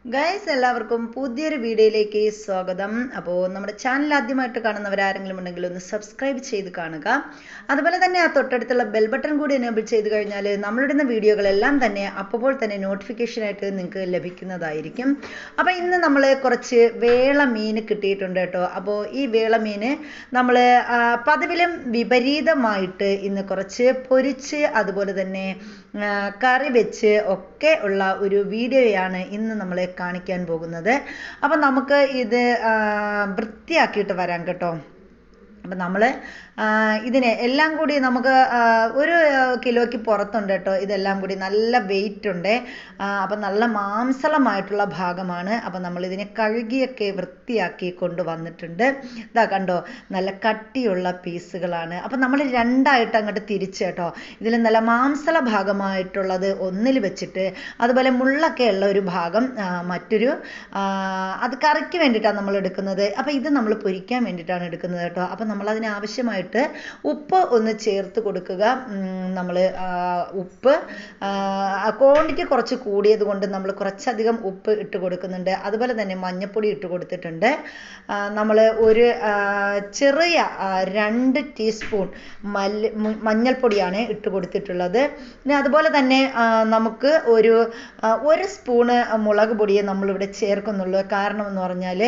Guys എല്ലാവർക്കും പുതിയൊരു വീഡിയോയിലേക്ക് സ്വാഗതം. അപ്പോൾ നമ്മുടെ ചാനൽ ആദ്യമായിട്ട് കാണുന്നവരാരെങ്കിലും ഉണ്ടെങ്കിൽ ഒന്ന് സബ്സ്ക്രൈബ് ചെയ്ത് കാണുക. അതുപോലെ തന്നെ ആ തൊട്ടടുത്തുള്ള ബെൽ ബട്ടൺ കൂടി എനേബിൾ ചെയ്ത് കഴിഞ്ഞാൽ നമ്മളിടുന്ന വീഡിയോകളെല്ലാം തന്നെ അപ്പോൾ തന്നെ നോട്ടിഫിക്കേഷനായിട്ട് നിങ്ങൾക്ക് ലഭിക്കുന്നതായിരിക്കും. അപ്പോൾ ഇന്ന് നമ്മൾ കുറച്ച് വേള മീൻ കിട്ടിയിട്ടുണ്ട് കേട്ടോ. അപ്പോൾ ഈ വേള മീൻ നമ്മൾ പതിവിലും വിപരീതമായിട്ട് ഇന്ന് കുറച്ച് പൊരിച്ച് അതുപോലെ തന്നെ കറി വെച്ച് ഒക്കെ ഉള്ള ഒരു വീഡിയോയാണ് ഇന്ന് നമ്മൾ കാണിക്കാൻ പോകുന്നത്. അപ്പം നമുക്ക് ഇത് വൃത്തിയാക്കിയിട്ട് വരാം കേട്ടോ. അപ്പം നമ്മൾ ഇതിനെ എല്ലാം കൂടി നമുക്ക് 1 കിലോയ്ക്ക് പുറത്തുണ്ട് കേട്ടോ. ഇതെല്ലാം കൂടി നല്ല വെയിറ്റ് ഉണ്ട്. അപ്പം നല്ല മാംസളമായിട്ടുള്ള ഭാഗമാണ്. അപ്പം നമ്മളിതിനെ കഴുകിയൊക്കെ വൃത്തിയാക്കി കൊണ്ടുവന്നിട്ടുണ്ട്. ഇതാ കണ്ടോ, നല്ല കട്ടിയുള്ള പീസുകളാണ്. അപ്പം നമ്മൾ രണ്ടായിട്ട് അങ്ങോട്ട് തിരിച്ച് കേട്ടോ. ഇതിൽ നല്ല മാംസള ഭാഗമായിട്ടുള്ളത് ഒന്നിൽ വെച്ചിട്ട് അതുപോലെ മുള്ളൊക്കെ ഉള്ള ഒരു ഭാഗം മറ്റൊരു അത് കറിക്ക് വേണ്ടിയിട്ടാണ് നമ്മൾ എടുക്കുന്നത്. അപ്പം ഇത് നമ്മൾ പൊരിക്കാൻ വേണ്ടിയിട്ടാണ് എടുക്കുന്നത് കേട്ടോ. അപ്പം നമ്മൾ അതിനാവശ്യമായിട്ട് ഉപ്പ് ഒന്ന് ചേർത്ത് കൊടുക്കുക. നമ്മൾ ഉപ്പ് ക്വാണ്ടിറ്റി കുറച്ച് കൂടിയത് കൊണ്ട് നമ്മൾ കുറച്ചധികം ഉപ്പ് ഇട്ട് കൊടുക്കുന്നുണ്ട്. അതുപോലെ തന്നെ മഞ്ഞൾപ്പൊടി ഇട്ട് കൊടുത്തിട്ടുണ്ട്. നമ്മൾ ഒരു ചെറിയ 2 ടീസ്പൂൺ മഞ്ഞൾപ്പൊടിയാണ് ഇട്ട് കൊടുത്തിട്ടുള്ളത്. പിന്നെ അതുപോലെ തന്നെ നമുക്ക് ഒരു സ്പൂണ് മുളക് പൊടിയെ നമ്മളിവിടെ ചേർക്കുന്നുള്ളൂ. കാരണം എന്ന് പറഞ്ഞാൽ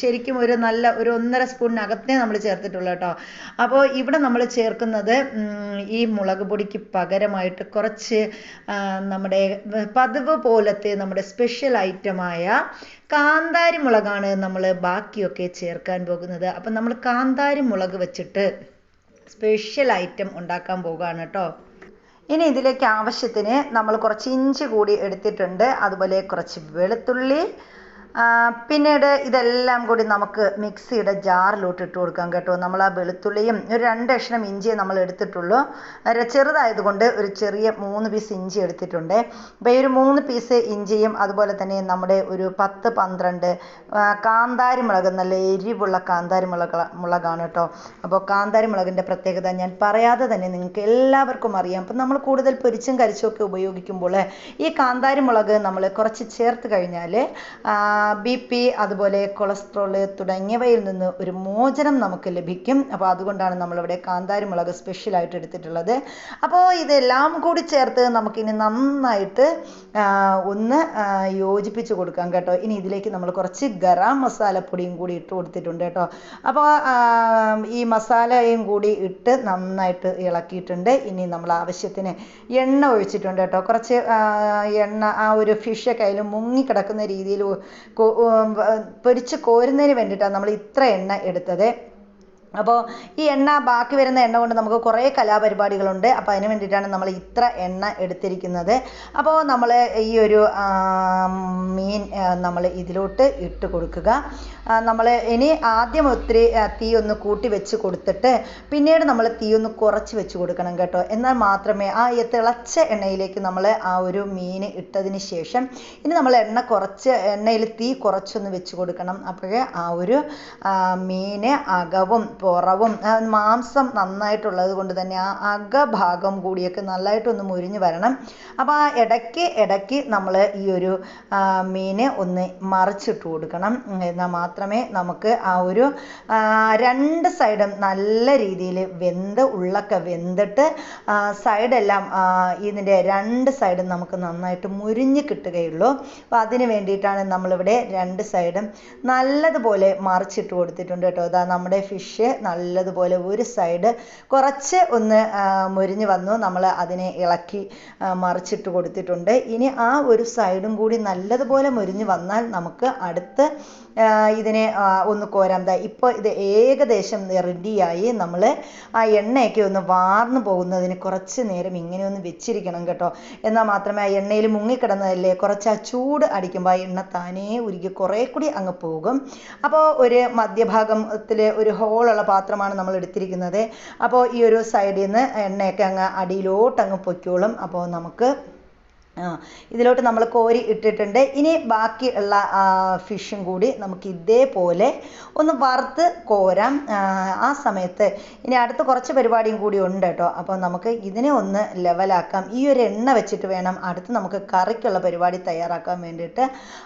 ശരിക്കും ഒരു നല്ല 1.5 സ്പൂണിനകത്തേ നമ്മൾ ചേർത്തിട്ടുള്ളൂ കേട്ടോ. അപ്പോൾ ഇവിടെ നമ്മൾ ചേർക്കുന്നത് ഈ മുളക് പൊടിക്ക് പകരമായിട്ട് കുറച്ച് നമ്മുടെ പതിവ് പോലത്തെ നമ്മുടെ സ്പെഷ്യൽ ഐറ്റമായ കാന്താരി മുളകാണ് നമ്മൾ ബാക്കിയൊക്കെ ചേർക്കാൻ പോകുന്നത്. അപ്പം നമ്മൾ കാന്താരി മുളക് വെച്ചിട്ട് സ്പെഷ്യൽ ഐറ്റം ഉണ്ടാക്കാൻ പോകുകയാണ് കേട്ടോ. ഇനി ഇതിലേക്ക് ആവശ്യത്തിന് നമ്മൾ കുറച്ച് ഇഞ്ചി കൂടി എടുത്തിട്ടുണ്ട്. അതുപോലെ കുറച്ച് വെളുത്തുള്ളി, പിന്നീട് ഇതെല്ലാം കൂടി നമുക്ക് മിക്സിയുടെ ജാറിലോട്ട് ഇട്ട് കൊടുക്കാം കേട്ടോ. നമ്മൾ ആ വെളുത്തുള്ളിയും ഒരു 2 കഷ്ണം ഇഞ്ചിയെ നമ്മൾ എടുത്തിട്ടുള്ളൂ. ചെറുതായതുകൊണ്ട് ഒരു ചെറിയ 3 പീസ് ഇഞ്ചി എടുത്തിട്ടുണ്ട്. അപ്പോൾ ഈ ഒരു 3 പീസ് ഇഞ്ചിയും അതുപോലെ തന്നെ നമ്മുടെ ഒരു 10-12 കാന്താരി മുളക്, നല്ല എരിവുള്ള കാന്താരി മുളകാണ് കേട്ടോ. അപ്പോൾ കാന്താരി മുളകിൻ്റെ പ്രത്യേകത ഞാൻ പറയാതെ തന്നെ നിങ്ങൾക്ക് എല്ലാവർക്കും അറിയാം. അപ്പം നമ്മൾ കൂടുതൽ പൊരിച്ചും കരിച്ചും ഒക്കെ ഉപയോഗിക്കുമ്പോൾ ഈ കാന്താരി മുളക് നമ്മൾ കുറച്ച് ചേർത്ത് കഴിഞ്ഞാൽ BP അതുപോലെ കൊളസ്ട്രോൾ തുടങ്ങിയവയിൽ നിന്ന് ഒരു മോചനം നമുക്ക് ലഭിക്കും. അപ്പോൾ അതുകൊണ്ടാണ് നമ്മളിവിടെ കാന്താരി മുളക് സ്പെഷ്യലായിട്ട് എടുത്തിട്ടുള്ളത്. അപ്പോൾ ഇതെല്ലാം കൂടി ചേർത്ത് നമുക്കിനി നന്നായിട്ട് ഒന്ന് യോജിപ്പിച്ച് കൊടുക്കാം കേട്ടോ. ഇനി ഇതിലേക്ക് നമ്മൾ കുറച്ച് ഗരം മസാലപ്പൊടിയും കൂടി ഇട്ട് കൊടുത്തിട്ടുണ്ട് കേട്ടോ. അപ്പോൾ ഈ മസാലയും കൂടി ഇട്ട് നന്നായിട്ട് ഇളക്കിയിട്ടുണ്ട്. ഇനി നമ്മൾ ആവശ്യത്തിന് എണ്ണ ഒഴിച്ചിട്ടുണ്ട് കേട്ടോ. കുറച്ച് എണ്ണ ആ ഒരു ഫിഷൊക്കെ അതിൽ മുങ്ങിക്കിടക്കുന്ന രീതിയിൽ പൊരിച്ച് കോരുന്നതിന് വേണ്ടിയിട്ടാണ് നമ്മൾ ഇത്ര എണ്ണ എടുത്തത്. അപ്പോൾ ഈ എണ്ണ ബാക്കി വരുന്ന എണ്ണ കൊണ്ട് നമുക്ക് കുറേ കലാപരിപാടികളുണ്ട്. അപ്പോൾ അതിന് വേണ്ടിയിട്ടാണ് നമ്മൾ ഇത്ര എണ്ണ എടുത്തിരിക്കുന്നത്. അപ്പോൾ നമ്മൾ ഈ ഒരു മീൻ നമ്മൾ ഇതിലോട്ട് ഇട്ട് കൊടുക്കുക. നമ്മൾ ഇനി ആദ്യം ഒത്തിരി തീ ഒന്ന് കൂട്ടി വെച്ച് കൊടുത്തിട്ട് പിന്നീട് നമ്മൾ തീ ഒന്ന് കുറച്ച് വെച്ച് കൊടുക്കണം കേട്ടോ. എന്നാൽ മാത്രമേ ആ തിളച്ച എണ്ണയിലേക്ക് നമ്മൾ ആ ഒരു മീൻ ഇട്ടതിന് ശേഷം ഇനി നമ്മൾ എണ്ണയിൽ തീ കുറച്ചൊന്ന് വെച്ച് കൊടുക്കണം. അപ്പോഴേ ആ ഒരു മീന് അകവും പുറവും മാംസം നന്നായിട്ടുള്ളത് കൊണ്ട് തന്നെ ആ അകഭാഗം കൂടിയൊക്കെ നല്ലതായിട്ടൊന്ന് മുരിഞ്ഞ് വരണം. അപ്പോൾ ആ ഇടയ്ക്ക് നമ്മൾ ഈ ഒരു മീനെ ഒന്ന് മറിച്ചിട്ട് കൊടുക്കണം. എന്നാൽ മാത്രമേ നമുക്ക് ആ ഒരു 2 സൈഡും നല്ല രീതിയിൽ ഉള്ളൊക്കെ വെന്തിട്ട് സൈഡെല്ലാം ഇതിൻ്റെ 2 സൈഡും നമുക്ക് നന്നായിട്ട് മുരിഞ്ഞ് കിട്ടുകയുള്ളൂ. അപ്പോൾ അതിന് വേണ്ടിയിട്ടാണ് നമ്മളിവിടെ 2 സൈഡും നല്ലതുപോലെ മറിച്ചിട്ട് കൊടുത്തിട്ടുണ്ട് കേട്ടോ. അതാ നമ്മുടെ ഫിഷ് നല്ലതുപോലെ ഒരു സൈഡ് കുറച്ച് ഒന്ന് മുരിഞ്ഞ് വന്നു. നമ്മൾ അതിനെ ഇളക്കി മറിച്ചിട്ട് കൊടുത്തിട്ടുണ്ട്. ഇനി ആ ഒരു സൈഡും കൂടി നല്ലതുപോലെ മുരിഞ്ഞ് വന്നാൽ നമുക്ക് അടുത്ത് ഇതിനെ ഒന്ന് കോരാം. ഇപ്പോൾ ഇത് ഏകദേശം റെഡിയായി. നമ്മൾ ആ എണ്ണയൊക്കെ ഒന്ന് വാർന്നു പോകുന്നതിന് കുറച്ച് നേരം ഇങ്ങനെ ഒന്ന് വെച്ചിരിക്കണം കേട്ടോ. എന്നാൽ മാത്രമേ ആ എണ്ണയിൽ മുങ്ങിക്കിടന്നതല്ലേ, കുറച്ച് ആ ചൂട് അടിക്കുമ്പോൾ ആ എണ്ണ താനേ ഉരുകി കുറേ കൂടി അങ്ങ് പോകും. അപ്പോൾ ഒരു മധ്യഭാഗത്തിൽ ഒരു ഹോളുള്ള പാത്രമാണ് നമ്മൾ എടുത്തിരിക്കുന്നത്. അപ്പോൾ ഈ ഒരു സൈഡിൽ നിന്ന് എണ്ണയൊക്കെ അങ്ങ് അടിയിലോട്ട് അങ്ങ് പൊയ്ക്കോളും. അപ്പോൾ നമുക്ക് ഇതിലോട്ട് നമ്മൾ കോരി ഇട്ടിട്ടുണ്ട്. ഇനി ബാക്കിയുള്ള ഫിഷും കൂടി നമുക്ക് ഇതേപോലെ ഒന്ന് വറുത്ത് കോരാം. ആ സമയത്ത് ഇനി അടുത്ത കുറച്ച് പരിപാടിയും കൂടി ഉണ്ട് കേട്ടോ. അപ്പോൾ നമുക്ക് ഇതിനെ ഒന്ന് ലെവലാക്കാം. ഈ ഒരു എണ്ണ വെച്ചിട്ട് വേണം അടുത്ത് നമുക്ക് കറിക്കുള്ള പരിപാടി തയ്യാറാക്കാൻ വേണ്ടിയിട്ട്.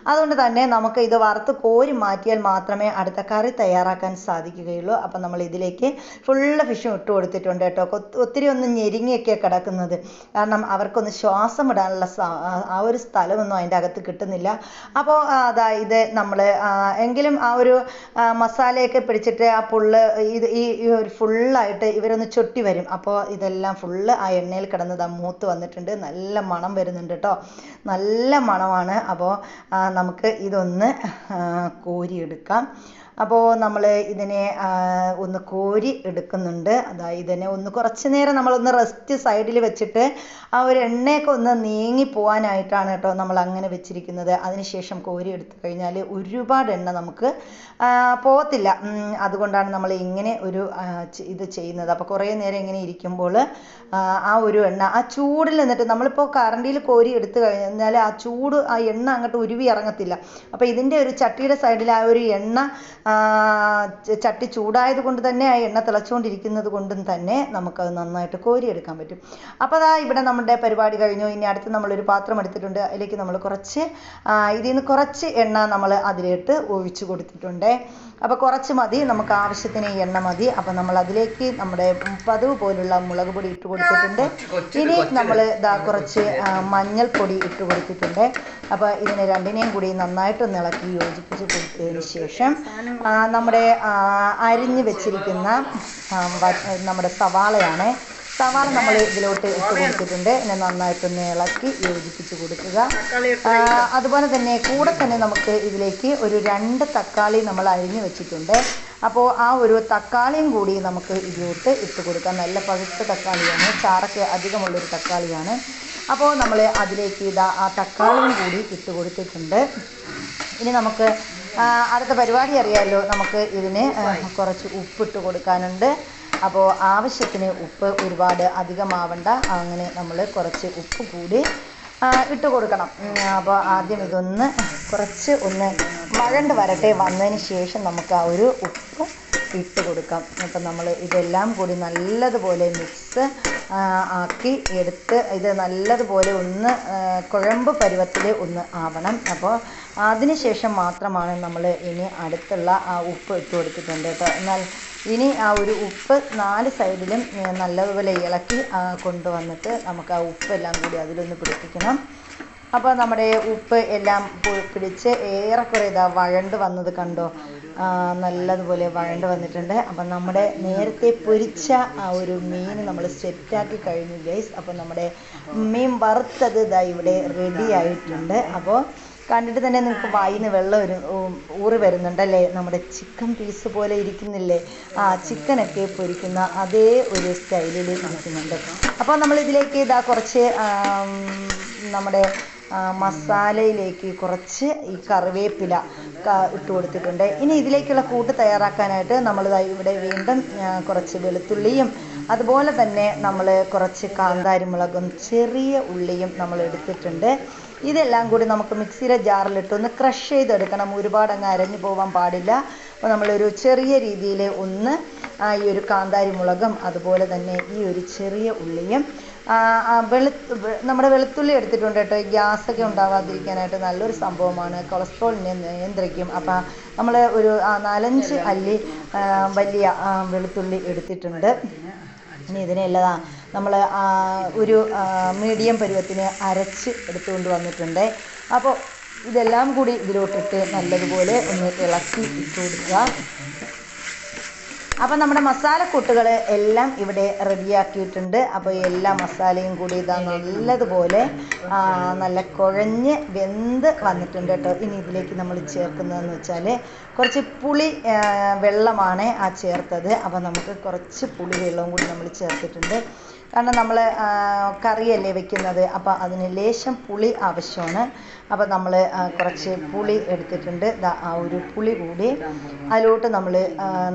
അതുകൊണ്ട് തന്നെ നമുക്ക് ഇത് വറുത്ത് കോരി മാറ്റിയാൽ മാത്രമേ അടുത്ത കറി തയ്യാറാക്കാൻ സാധിക്കുകയുള്ളൂ. അപ്പം നമ്മൾ ഇതിലേക്ക് ഫുള്ള് ഫിഷും ഇട്ട് കൊടുത്തിട്ടുണ്ട് കേട്ടോ. ഒത്തിരി ഒന്ന് ഞെരിങ്ങിയൊക്കെ കിടക്കുന്നത്, കാരണം അവർക്കൊന്ന് ശ്വാസം വിടാനുള്ള ആ ഒരു സ്ഥലമൊന്നും അതിൻ്റെ അകത്ത് കിട്ടുന്നില്ല. അപ്പോൾ ഇത് നമ്മൾ എങ്കിലും ആ ഒരു മസാലയൊക്കെ പിടിച്ചിട്ട് ആ ഈ ഒരു ഫുള്ളായിട്ട് ഇവരൊന്ന് ചൊട്ടി വരും. അപ്പോൾ ഇതെല്ലാം ഫുള്ള് ആ എണ്ണയിൽ കിടന്നത് മൂത്ത് വന്നിട്ടുണ്ട്. നല്ല മണം വരുന്നുണ്ട് കേട്ടോ, നല്ല മണമാണ്. അപ്പോൾ നമുക്ക് ഇതൊന്ന് കോരിയെടുക്കാം. അപ്പോൾ നമ്മൾ ഇതിനെ ഒന്ന് കോരി എടുക്കുന്നുണ്ട്. ഇതിനെ ഒന്ന് കുറച്ച് നേരം നമ്മളൊന്ന് റെസ്റ്റ് സൈഡിൽ വെച്ചിട്ട് ആ ഒരു എണ്ണയൊക്കെ ഒന്ന് നീങ്ങി പോകാനായിട്ടാണ് കേട്ടോ നമ്മൾ അങ്ങനെ വെച്ചിരിക്കുന്നത്. അതിനുശേഷം കോരി എടുത്തു കഴിഞ്ഞാൽ ഒരുപാട് എണ്ണ നമുക്ക് പോകത്തില്ല. അതുകൊണ്ടാണ് നമ്മൾ ഇങ്ങനെ ഒരു ഇത് ചെയ്യുന്നത്. അപ്പോൾ കുറേ നേരം ഇങ്ങനെ ഇരിക്കുമ്പോൾ ആ ഒരു എണ്ണ ആ ചൂടിൽ നിന്നിട്ട്, നമ്മളിപ്പോൾ കറണ്ടിയിൽ കോരി എടുത്തു കഴിഞ്ഞാൽ ആ ചൂട് ആ എണ്ണ അങ്ങോട്ട് ഉരുവി ഇറങ്ങത്തില്ല. അപ്പോൾ ഇതിൻ്റെ ഒരു ചട്ടിയുടെ സൈഡിൽ ആ ഒരു എണ്ണ ചട്ടി ചൂടായത് കൊണ്ട് തന്നെ ആ എണ്ണ തിളച്ചുകൊണ്ടിരിക്കുന്നത് കൊണ്ടും തന്നെ നമുക്കത് നന്നായിട്ട് കോരിയെടുക്കാൻ പറ്റും. അപ്പോൾ ഇവിടെ നമ്മുടെ പരിപാടി കഴിഞ്ഞു. ഇനി അടുത്ത് നമ്മളൊരു പാത്രം എടുത്തിട്ടുണ്ട്. അതിലേക്ക് നമ്മൾ ഇതിൽ നിന്ന് കുറച്ച് എണ്ണ നമ്മൾ അതിലിട്ട് ഒഴിച്ചു കൊടുത്തിട്ടുണ്ട്. അപ്പോൾ കുറച്ച് മതി, നമുക്ക് ആവശ്യത്തിന് എണ്ണ മതി. അപ്പോൾ നമ്മൾ അതിലേക്ക് നമ്മുടെ പതിവ് പോലുള്ള മുളക് പൊടി ഇട്ട് കൊടുത്തിട്ടുണ്ട്. ഇനി നമ്മൾ കുറച്ച് മഞ്ഞൾപ്പൊടി ഇട്ട് കൊടുത്തിട്ടുണ്ട്. അപ്പോൾ ഇതിനെ രണ്ടിനെയും കൂടി നന്നായിട്ടൊന്ന് ഇളക്കി യോജിപ്പിച്ച് കൊടുത്തതിന് ശേഷം നമ്മുടെ അരിഞ്ഞ് വെച്ചിരിക്കുന്ന നമ്മുടെ സവാളയാണ്. സവാള നമ്മൾ ഇതിലോട്ട് ഇട്ട് കൊടുത്തിട്ടുണ്ട്. ഇതിനെ നന്നായിട്ടൊന്ന് ഇളക്കി യോജിപ്പിച്ച് കൊടുക്കുക. അതുപോലെ തന്നെ കൂടെ തന്നെ നമുക്ക് ഇതിലേക്ക് ഒരു 2 തക്കാളി നമ്മൾ അരിഞ്ഞ് വെച്ചിട്ടുണ്ട്. അപ്പോൾ ആ ഒരു തക്കാളിയും കൂടി നമുക്ക് ഇതിലോട്ട് ഇട്ട് കൊടുക്കാം. നല്ല പഴുത്ത തക്കാളിയാണ്, ചാറൊക്കെ അധികമുള്ളൊരു തക്കാളിയാണ്. അപ്പോൾ നമ്മൾ അതിലേക്ക് ആ തക്കാളിയും കൂടി ഇട്ട് കൊടുത്തിട്ടുണ്ട്. ഇനി നമുക്ക് അടുത്ത പരിപാടി അറിയാമല്ലോ, നമുക്ക് ഇതിന് കുറച്ച് ഉപ്പിട്ട് കൊടുക്കാനുണ്ട്. അപ്പോൾ ആവശ്യത്തിന് ഉപ്പ് ഒരുപാട് അധികമാവണ്ട, അങ്ങനെ നമ്മൾ കുറച്ച് ഉപ്പ് കൂടി ഇട്ട് കൊടുക്കണം. അപ്പോൾ ആദ്യം ഇതൊന്ന് കുറച്ച് ഒന്ന് വഴണ്ട് വരട്ടെ. വന്നതിന് ശേഷം നമുക്ക് ആ ഒരു ഉപ്പ് ഇട്ട് കൊടുക്കാം. അപ്പം നമ്മൾ ഇതെല്ലാം കൂടി നല്ലതുപോലെ മിക്സ് ആക്കി എടുത്ത് ഇത് നല്ലതുപോലെ ഒന്ന് കുഴമ്പ് പരുവത്തിൽ ഒന്ന് ആവണം. അപ്പോൾ അതിനുശേഷം മാത്രമാണ് നമ്മൾ ഇനി അടുത്തുള്ള ആ ഉപ്പ് ഇട്ട് കൊടുത്തിട്ടുണ്ട് കേട്ടോ. എന്നാൽ ഇനി ആ ഒരു ഉപ്പ് 4 സൈഡിലും നല്ലതുപോലെ ഇളക്കി കൊണ്ടുവന്നിട്ട് നമുക്ക് ആ ഉപ്പെല്ലാം കൂടി അതിലൊന്ന് പിടിപ്പിക്കണം. അപ്പോൾ നമ്മുടെ ഉപ്പ് എല്ലാം പിടിച്ച് ഏറെക്കുറെ വഴണ്ട് വന്നത് കണ്ടോ, നല്ലതുപോലെ വഴണ്ട് വന്നിട്ടുണ്ട്. അപ്പം നമ്മുടെ നേരത്തെ പൊരിച്ച ആ ഒരു മീൻ നമ്മൾ സെറ്റാക്കി കഴിഞ്ഞു ഗൈസ്. അപ്പോൾ നമ്മുടെ മീൻ വറുത്തത് ഇവിടെ റെഡി ആയിട്ടുണ്ട്. അപ്പോൾ കണ്ടിട്ട് തന്നെ നിങ്ങൾക്ക് വായിന്ന് വെള്ളം ഊറി വരുന്നുണ്ടല്ലേ. നമ്മുടെ ചിക്കൻ പീസ് പോലെ ഇരിക്കുന്നില്ലേ, ചിക്കനൊക്കെ പൊരിക്കുന്ന അതേ ഒരു സ്റ്റൈലിൽ ഇരിക്കുന്നുണ്ട്. അപ്പോൾ നമ്മൾ ഇതിലേക്ക് കുറച്ച് നമ്മുടെ മസാലയിലേക്ക് കുറച്ച് ഈ കറിവേപ്പില ഇട്ട് കൊടുത്തിട്ടുണ്ട്. ഇനി ഇതിലേക്കുള്ള കൂട്ട് തയ്യാറാക്കാനായിട്ട് നമ്മൾ ഇവിടെ വീണ്ടും കുറച്ച് വെളുത്തുള്ളിയും അതുപോലെ തന്നെ നമ്മൾ കുറച്ച് കാന്താരി മുളകും ചെറിയ ഉള്ളിയും നമ്മൾ എടുത്തിട്ടുണ്ട്. ഇതെല്ലാം കൂടി നമുക്ക് മിക്സിയുടെ ജാറിലിട്ടൊന്ന് ക്രഷ് ചെയ്തെടുക്കണം. ഒരുപാട് അങ്ങ് അരഞ്ഞു പോകാൻ പാടില്ല. അപ്പോൾ നമ്മളൊരു ചെറിയ രീതിയിൽ ഒന്ന് ഈ ഒരു കാന്താരി മുളകും അതുപോലെ തന്നെ ഈ ഒരു ചെറിയ ഉള്ളിയും നമ്മുടെ വെളുത്തുള്ളി എടുത്തിട്ടുണ്ട് കേട്ടോ. ഗ്യാസൊക്കെ ഉണ്ടാവാതിരിക്കാനായിട്ട് നല്ലൊരു സംഭവമാണ്, കൊളസ്ട്രോളിനെ നിയന്ത്രിക്കും. അപ്പം നമ്മൾ ഒരു 4-5 അല്ലി വലിയ വെളുത്തുള്ളി എടുത്തിട്ടുണ്ട്. ഇനി ഇതിനെല്ലാം നമ്മൾ ഒരു മീഡിയം പരുവത്തിന് അരച്ച് എടുത്തുകൊണ്ട് വന്നിട്ടുണ്ട്. അപ്പോൾ ഇതെല്ലാം കൂടി ഇതിലോട്ടിട്ട് നല്ലതുപോലെ ഒന്ന് ഇളക്കി ഇട്ട് കൊടുക്കുക. അപ്പം നമ്മുടെ മസാലക്കൂട്ടുകൾ എല്ലാം ഇവിടെ റെഡിയാക്കിയിട്ടുണ്ട്. അപ്പോൾ എല്ലാ മസാലയും കൂടി നല്ലതുപോലെ നല്ല കുഴഞ്ഞ് വെന്ത് വന്നിട്ടുണ്ട് കേട്ടോ. ഇനി ഇതിലേക്ക് നമ്മൾ ചേർക്കുന്നതെന്ന് വെച്ചാൽ കുറച്ച് പുളി വെള്ളമാണ് ചേർത്തത്. അപ്പോൾ നമുക്ക് കുറച്ച് പുളി വെള്ളവും കൂടി നമ്മൾ ചേർത്തിട്ടുണ്ട്. കാരണം നമ്മൾ കറിയല്ലേ വെക്കുന്നത്, അപ്പോൾ അതിന് ലേശം പുളി ആവശ്യമാണ്. അപ്പോൾ നമ്മൾ കുറച്ച് പുളി എടുത്തിട്ടുണ്ട്. ആ ഒരു പുളി കൂടി അതിലോട്ട് നമ്മൾ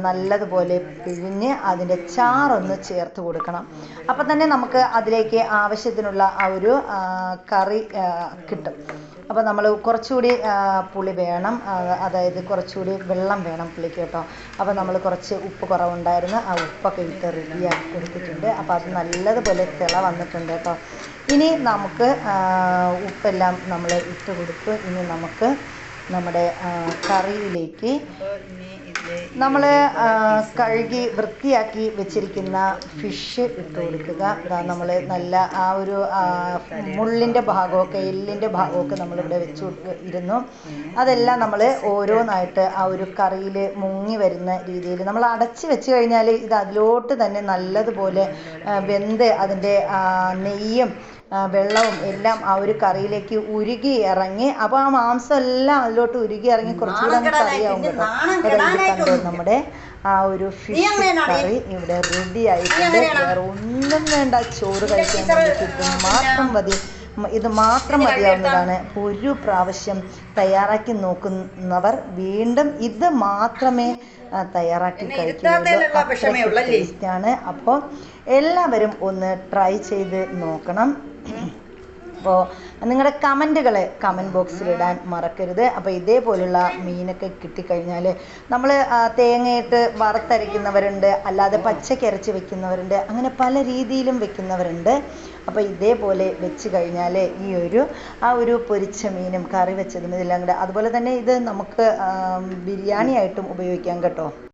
നല്ലതുപോലെ പിഴിഞ്ഞ് അതിൻ്റെ ചാറൊന്ന് ചേർത്ത് കൊടുക്കണം. അപ്പം തന്നെ നമുക്ക് അതിലേക്ക് ആവശ്യത്തിനുള്ള ആ ഒരു കറി കിട്ടും. അപ്പോൾ നമ്മൾ കുറച്ചുകൂടി പുളി വേണം, അതായത് കുറച്ചുകൂടി വെള്ളം വേണം പുളിക്ക് കേട്ടോ. അപ്പോൾ നമ്മൾ കുറച്ച് ഉപ്പ് കുറവുണ്ടായിരുന്നു, ആ ഉപ്പൊക്കെ ഇട്ട് റെഡിയാക്കി എടുത്തിട്ടുണ്ട്. അപ്പോൾ അത് നല്ലതുപോലെ തിള വന്നിട്ടുണ്ട് കേട്ടോ. ഇനി നമുക്ക് ഉപ്പെല്ലാം നമ്മൾ ഇട്ട് കൊടുത്ത് ഇനി നമുക്ക് നമ്മുടെ കറിയിലേക്ക് നമ്മൾ കഴുകി വൃത്തിയാക്കി വെച്ചിരിക്കുന്ന ഫിഷ് ഇട്ട് കൊടുക്കുക. നമ്മൾ നല്ല ആ ഒരു മുള്ളിൻ്റെ ഭാഗമൊക്കെ എല്ലിൻ്റെ ഭാഗമൊക്കെ നമ്മളിവിടെ ഇരുന്നു. അതെല്ലാം നമ്മൾ ഓരോന്നായിട്ട് ആ ഒരു കറിയിൽ മുങ്ങി വരുന്ന രീതിയിൽ നമ്മൾ അടച്ച് വെച്ച് കഴിഞ്ഞാൽ ഇത് അതിലോട്ട് തന്നെ നല്ലതുപോലെ വെന്ത് അതിൻ്റെ നെയ്യും വെള്ളവും എല്ലാം ആ ഒരു കറിയിലേക്ക് ഉരുകി ഇറങ്ങി, അപ്പോൾ ആ മാംസം എല്ലാം അതിലോട്ട് ഉരുകി ഇറങ്ങി കുറച്ചുകൂടെ കറിയാവും കേട്ടോ. കണ്ടോ നമ്മുടെ ആ ഒരു ഫിഷ് കറി ഇവിടെ റെഡി ആയിട്ടുണ്ട്. വേറെ ഒന്നും വേണ്ട, ചോറ് കഴിക്കാൻ വേണ്ടിയിട്ട് ഇത് മാത്രം മതിയാവുന്നതാണ്. ഒരു പ്രാവശ്യം തയ്യാറാക്കി നോക്കുന്നവർ വീണ്ടും ഇത് മാത്രമേ തയ്യാറാക്കി കഴിക്കുന്നുള്ളൂ. ടേസ്റ്റാണ്. അപ്പോൾ എല്ലാവരും ഒന്ന് ട്രൈ ചെയ്ത് നോക്കണം. അപ്പോൾ നിങ്ങളുടെ കമൻറ്റുകൾ കമൻറ്റ് ബോക്സിലിടാൻ മറക്കരുത്. അപ്പോൾ ഇതേപോലുള്ള മീനൊക്കെ കിട്ടിക്കഴിഞ്ഞാൽ നമ്മൾ തേങ്ങയിട്ട് വറുത്തരയ്ക്കുന്നവരുണ്ട്, അല്ലാതെ പച്ചയ്ക്ക് അരച്ച് വെക്കുന്നവരുണ്ട്, അങ്ങനെ പല രീതിയിലും വെക്കുന്നവരുണ്ട്. അപ്പോൾ ഇതേപോലെ വെച്ച് കഴിഞ്ഞാൽ ഈ ഒരു പൊരിച്ച മീനും കറി വെച്ചതും ഇതെല്ലാം കൂടെ, അതുപോലെ തന്നെ ഇത് നമുക്ക് ബിരിയാണി ആയിട്ടും ഉപയോഗിക്കാം കേട്ടോ.